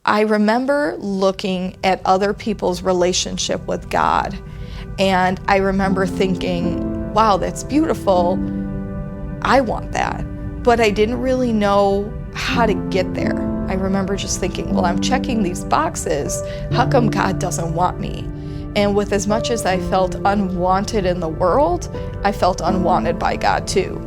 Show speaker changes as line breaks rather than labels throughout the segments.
I remember looking at other people's relationship with God, and I remember thinking, wow, that's beautiful. I want that. But I didn't really know how to get there. I remember just thinking, well, I'm checking these boxes. How come God doesn't want me? And with as much as I felt unwanted in the world, I felt unwanted by God too.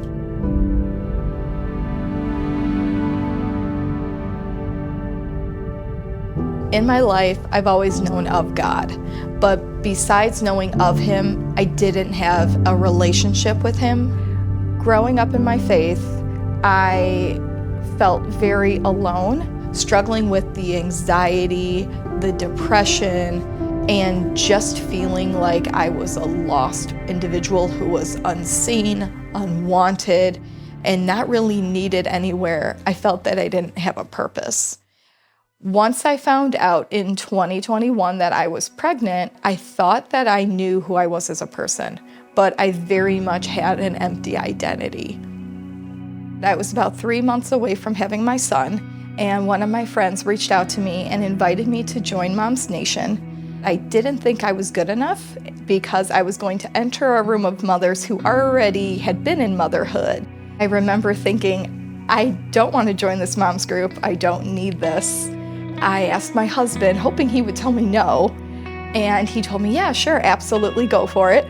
In my life, I've always known of God, but besides knowing of Him, I didn't have a relationship with Him. Growing up in my faith, I felt very alone, struggling with the anxiety, the depression, and just feeling like I was a lost individual who was unseen, unwanted, and not really needed anywhere. I felt that I didn't have a purpose. Once I found out in 2021 that I was pregnant, I thought that I knew who I was as a person, but I very much had an empty identity. I was about 3 months away from having my son, and one of my friends reached out to me and invited me to join Moms Nation. I didn't think I was good enough because I was going to enter a room of mothers who already had been in motherhood. I remember thinking, I don't want to join this moms group. I don't need this. I asked my husband, hoping he would tell me no, and he told me, yeah, sure, absolutely, go for it.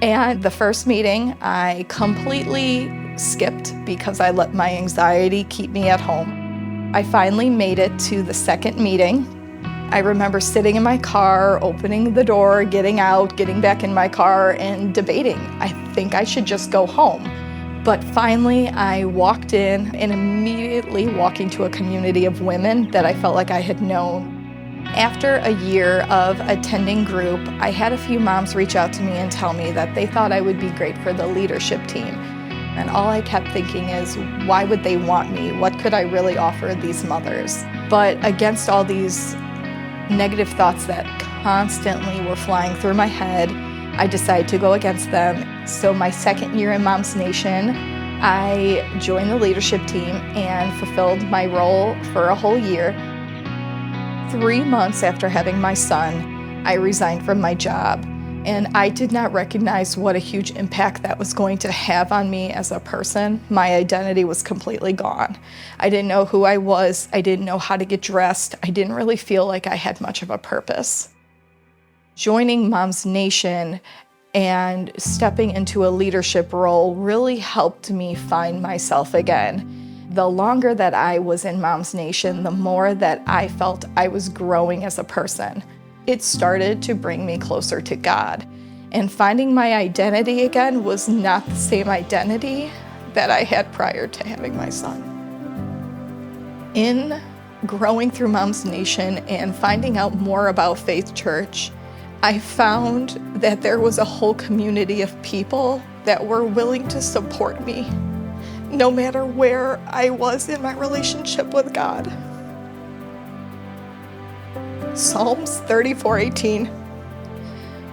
And the first meeting, I completely skipped because I let my anxiety keep me at home. I finally made it to the second meeting. I remember sitting in my car, opening the door, getting out, getting back in my car, and debating. I think I should just go home. But finally, I walked in and immediately walking to a community of women that I felt like I had known. After a year of attending group, I had a few moms reach out to me and tell me that they thought I would be great for the leadership team. And all I kept thinking is, why would they want me? What could I really offer these mothers? But against all these negative thoughts that constantly were flying through my head, I decided to go against them. So my second year in Moms Nation, I joined the leadership team and fulfilled my role for a whole year. 3 months after having my son, I resigned from my job, and I did not recognize what a huge impact that was going to have on me as a person. My identity was completely gone. I didn't know who I was. I didn't know how to get dressed. I didn't really feel like I had much of a purpose. Joining Moms Nation and stepping into a leadership role really helped me find myself again. The longer that I was in Moms Nation, the more that I felt I was growing as a person. It started to bring me closer to God. And finding my identity again was not the same identity that I had prior to having my son. In growing through Moms Nation and finding out more about Faith Church, I found that there was a whole community of people that were willing to support me, no matter where I was in my relationship with God. Psalms 34:18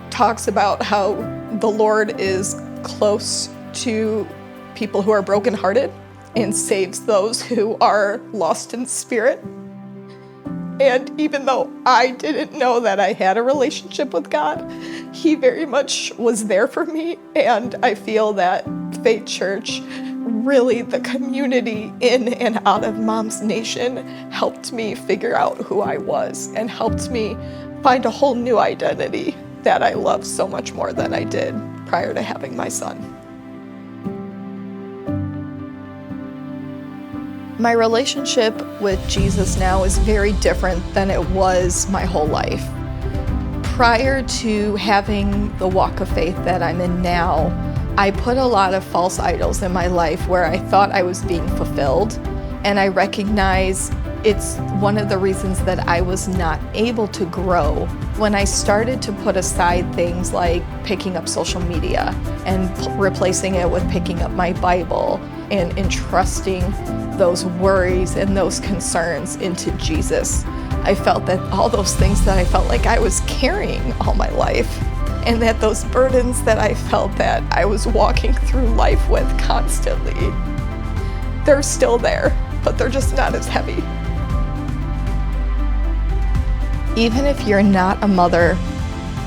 talks about how the Lord is close to people who are brokenhearted and saves those who are lost in spirit. And even though I didn't know that I had a relationship with God, He very much was there for me. And I feel that Faith Church, really the community in and out of Moms Nation, helped me figure out who I was and helped me find a whole new identity that I love so much more than I did prior to having my son. My relationship with Jesus now is very different than it was my whole life. Prior to having the walk of faith that I'm in now, I put a lot of false idols in my life where I thought I was being fulfilled, and I recognize it's one of the reasons that I was not able to grow. When I started to put aside things like picking up social media and replacing it with picking up my Bible and entrusting those worries and those concerns into Jesus, I felt that all those things that I felt like I was carrying all my life, and that those burdens that I felt that I was walking through life with constantly, they're still there, but they're just not as heavy. Even if you're not a mother,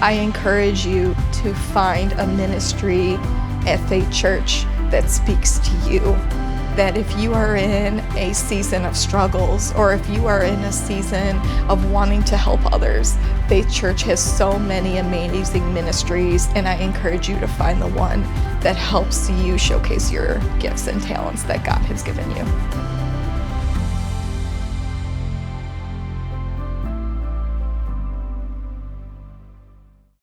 I encourage you to find a ministry at Faith Church that speaks to you. That if you are in a season of struggles, or if you are in a season of wanting to help others, Faith Church has so many amazing ministries, and I encourage you to find the one that helps you showcase your gifts and talents that God has given you.